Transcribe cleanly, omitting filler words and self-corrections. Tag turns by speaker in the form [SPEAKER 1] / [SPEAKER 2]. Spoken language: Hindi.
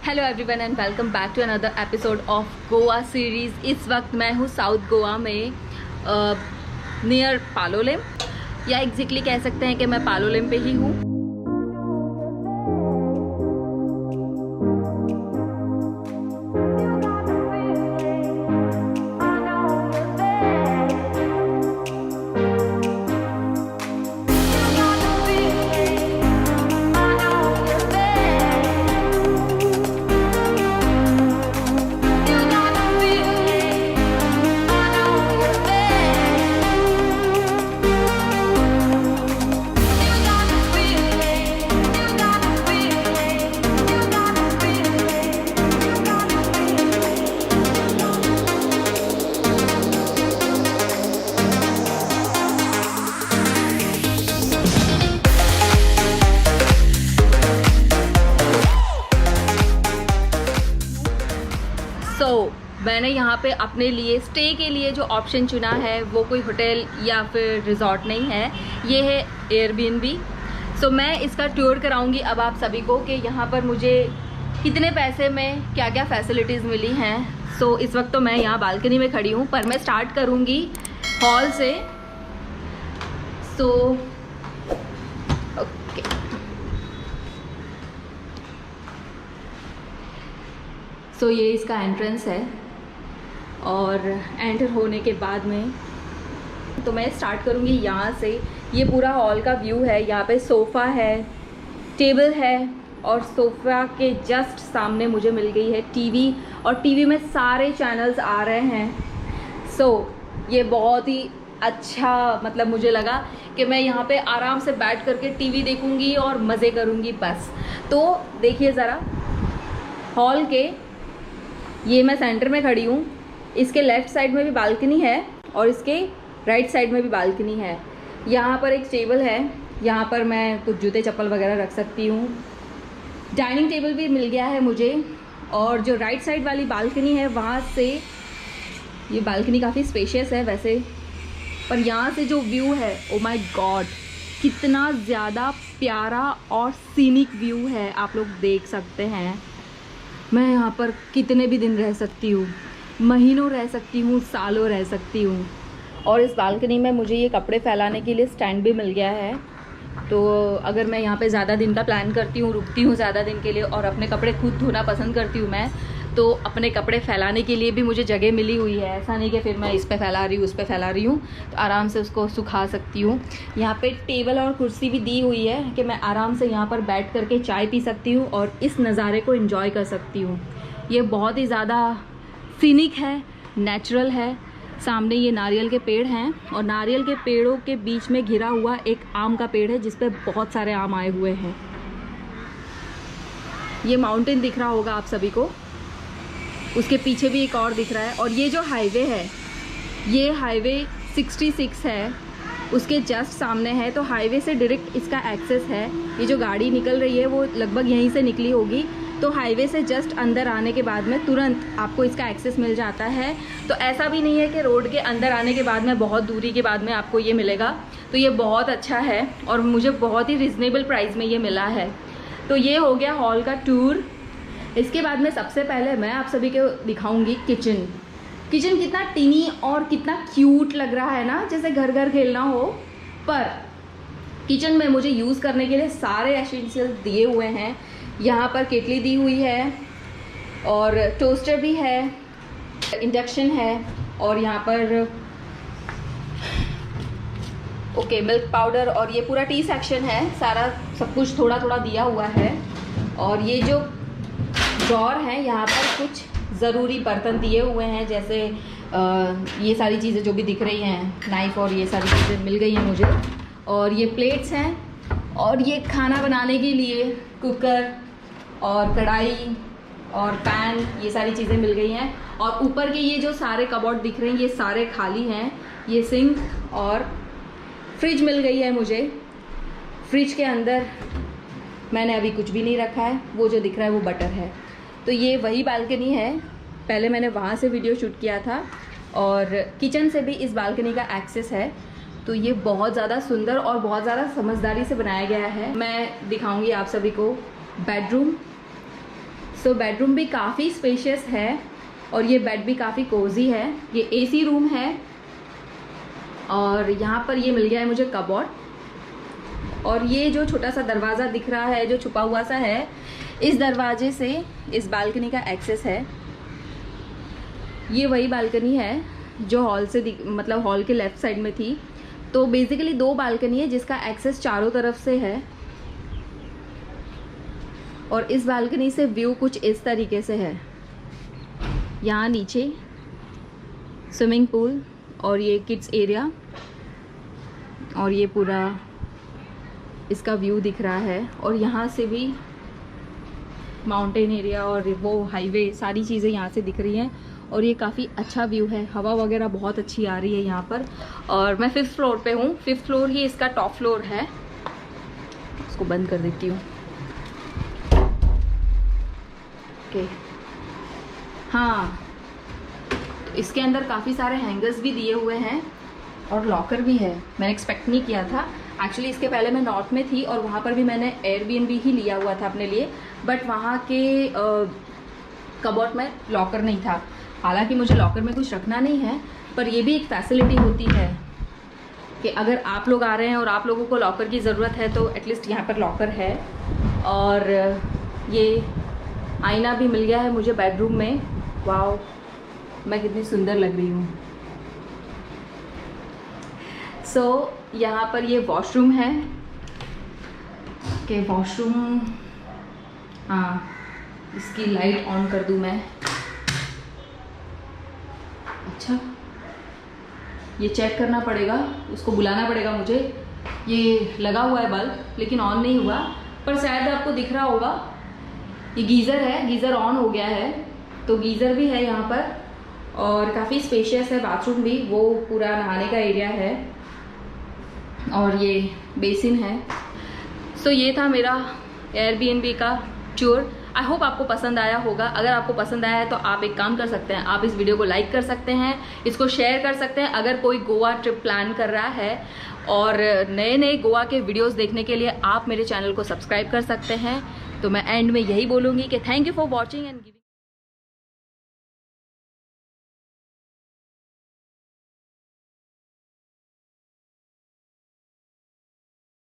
[SPEAKER 1] Hello everyone and welcome back to another episode of Goa series. इस वक्त मैं हूँ साउथ गोवा में नियर पालोलेम, या एग्जैक्टली कह सकते हैं कि मैं पालोलेम पे ही हूँ। मैंने यहाँ पे अपने लिए स्टे के लिए जो ऑप्शन चुना है वो कोई होटल या फिर रिजॉर्ट नहीं है, ये है एयरबीएनबी। सो मैं इसका टूर कराऊंगी अब आप सभी को कि यहाँ पर मुझे कितने पैसे में क्या क्या फैसिलिटीज़ मिली हैं। सो इस वक्त तो मैं यहाँ बालकनी में खड़ी हूँ, पर मैं स्टार्ट करूँगी हॉल से। सो ओके, सो ये इसका एंट्रेंस है और एंटर होने के बाद में तो मैं स्टार्ट करूँगी यहाँ से। ये पूरा हॉल का व्यू है। यहाँ पे सोफ़ा है, टेबल है और सोफ़ा के जस्ट सामने मुझे मिल गई है टीवी, और टीवी में सारे चैनल्स आ रहे हैं। सो ये बहुत ही अच्छा मतलब मुझे लगा कि मैं यहाँ पे आराम से बैठ करके टीवी देखूँगी और मज़े करूँगी बस। तो देखिए ज़रा हॉल के, ये मैं सेंटर में खड़ी हूँ, इसके लेफ़्ट साइड में भी बालकनी है और इसके राइट साइड में भी बालकनी है। यहाँ पर एक टेबल है, यहाँ पर मैं कुछ जूते चप्पल वगैरह रख सकती हूँ। डाइनिंग टेबल भी मिल गया है मुझे। और जो राइट साइड वाली बालकनी है वहाँ से, ये बालकनी काफ़ी स्पेशियस है वैसे, पर यहाँ से जो व्यू है, ओ माय गॉड, कितना ज़्यादा प्यारा और सीनिक व्यू है। आप लोग देख सकते हैं। मैं यहाँ पर कितने भी दिन रह सकती हूँ, महीनों रह सकती हूँ, सालों रह सकती हूँ। और इस बालकनी में मुझे ये कपड़े फैलाने के लिए स्टैंड भी मिल गया है। तो अगर मैं यहाँ पे ज़्यादा दिन का प्लान करती हूँ, रुकती हूँ ज़्यादा दिन के लिए और अपने कपड़े खुद धोना पसंद करती हूँ मैं, तो अपने कपड़े फैलाने के लिए भी मुझे जगह मिली हुई है। ऐसा नहीं कि फिर मैं इस पे फैला रही हूँ, उस पे फैला रही हूँ, तो आराम से उसको सुखा सकती हूँ। यहाँ पे टेबल और कुर्सी भी दी हुई है कि मैं आराम से यहाँ पर बैठ करके चाय पी सकती हूँ और इस नज़ारे को एंजॉय कर सकती हूँ। ये बहुत ही ज़्यादा सीनिक है, नेचुरल है। सामने ये नारियल के पेड़ हैं और नारियल के पेड़ों के बीच में घिरा हुआ एक आम का पेड़ है जिस पे बहुत सारे आम आए हुए हैं। ये माउंटेन दिख रहा होगा आप सभी को, उसके पीछे भी एक और दिख रहा है। और ये जो हाईवे है, ये हाईवे 66 है, उसके जस्ट सामने है। तो हाईवे से डायरेक्ट इसका एक्सेस है। ये जो गाड़ी निकल रही है वो लगभग यहीं से निकली होगी। तो हाईवे से जस्ट अंदर आने के बाद में तुरंत आपको इसका एक्सेस मिल जाता है। तो ऐसा भी नहीं है कि रोड के अंदर आने के बाद में बहुत दूरी के बाद में आपको ये मिलेगा। तो ये बहुत अच्छा है और मुझे बहुत ही रिजनेबल प्राइस में ये मिला है। तो ये हो गया हॉल का टूर। इसके बाद में सबसे पहले मैं आप सभी को दिखाऊंगी किचन। किचन कितना टिनी और कितना क्यूट लग रहा है ना, जैसे घर घर खेलना हो। पर किचन में मुझे यूज़ करने के लिए सारे एसेंशियल्स दिए हुए हैं। यहाँ पर केटली दी हुई है और टोस्टर भी है, इंडक्शन है और यहाँ पर ओके मिल्क पाउडर, और ये पूरा टी सेक्शन है। सारा सब कुछ थोड़ा थोड़ा दिया हुआ है। और ये जो ड्रॉर है, यहाँ पर कुछ ज़रूरी बर्तन दिए हुए हैं, जैसे ये सारी चीज़ें जो भी दिख रही हैं, नाइफ़ और ये सारी चीज़ें मिल गई हैं मुझे। और ये प्लेट्स हैं और ये खाना बनाने के लिए कुकर और कढ़ाई और पैन, ये सारी चीज़ें मिल गई हैं। और ऊपर के ये जो सारे कबोर्ड दिख रहे हैं ये सारे खाली हैं। ये सिंक और फ्रिज मिल गई है मुझे। फ्रिज के अंदर मैंने अभी कुछ भी नहीं रखा है, वो जो दिख रहा है वो बटर है। तो ये वही बालकनी है, पहले मैंने वहाँ से वीडियो शूट किया था और किचन से भी इस बालकनी का एक्सेस है। तो ये बहुत ज़्यादा सुंदर और बहुत ज़्यादा समझदारी से बनाया गया है। मैं दिखाऊंगी आप सभी को बेडरूम। सो बेडरूम भी काफ़ी स्पेशियस है और ये बेड भी काफ़ी कोजी है। ये एसी रूम है और यहाँ पर ये मिल गया है मुझे कबोर्ड। और ये जो छोटा सा दरवाज़ा दिख रहा है जो छुपा हुआ सा है, इस दरवाजे से इस बालकनी का एक्सेस है। ये वही बालकनी है जो हॉल से मतलब हॉल के लेफ़्ट साइड में थी। तो बेसिकली 2 बालकनी है जिसका एक्सेस चारों तरफ से है। और इस बालकनी से व्यू कुछ इस तरीके से है। यहाँ नीचे स्विमिंग पूल और ये किड्स एरिया और ये पूरा इसका व्यू दिख रहा है। और यहाँ से भी माउंटेन एरिया और वो हाईवे, सारी चीज़ें यहाँ से दिख रही हैं। और ये काफ़ी अच्छा व्यू है, हवा वगैरह बहुत अच्छी आ रही है यहाँ पर। और मैं 5th फ्लोर पे हूँ। 5th फ्लोर ही इसका टॉप फ्लोर है। इसको बंद कर देती हूँ। ओके, हाँ, तो इसके अंदर काफ़ी सारे हैंगर्स भी दिए हुए हैं और लॉकर भी है। मैंने एक्सपेक्ट नहीं किया था। एक्चुअली इसके पहले मैं नॉर्थ में थी और वहाँ पर भी मैंने एयरबीएनबी ही लिया हुआ था अपने लिए, बट वहाँ के कबोर्ड में लॉकर नहीं था। हालांकि मुझे लॉकर में कुछ रखना नहीं है, पर ये भी एक फैसिलिटी होती है कि अगर आप लोग आ रहे हैं और आप लोगों को लॉकर की ज़रूरत है तो एटलीस्ट यहाँ पर लॉकर है। और ये आईना भी मिल गया है मुझे बेडरूम में। वाओ, मैं कितनी सुंदर लग रही हूँ। सो यहाँ पर ये वॉशरूम है कि वॉशरूम, हाँ, इसकी लाइट ऑन कर दूँ मैं। अच्छा, ये चेक करना पड़ेगा, उसको बुलाना पड़ेगा मुझे। ये लगा हुआ है बल्ब लेकिन ऑन नहीं हुआ, पर शायद आपको दिख रहा होगा। ये गीज़र है, गीज़र ऑन हो गया है। तो गीज़र भी है यहाँ पर और काफ़ी स्पेशियस है बाथरूम भी। वो पूरा नहाने का एरिया है और ये बेसिन है। सो ये था मेरा एयरबीएनबी का टूर। आई होप आपको पसंद आया होगा। अगर आपको पसंद आया है तो आप एक काम कर सकते हैं, आप इस वीडियो को लाइक कर सकते हैं, इसको शेयर कर सकते हैं। अगर कोई गोवा ट्रिप प्लान कर रहा है और नए नए गोवा के वीडियोस देखने के लिए आप मेरे चैनल को सब्सक्राइब कर सकते हैं। तो मैं एंड में यही बोलूँगी कि thank you for watching and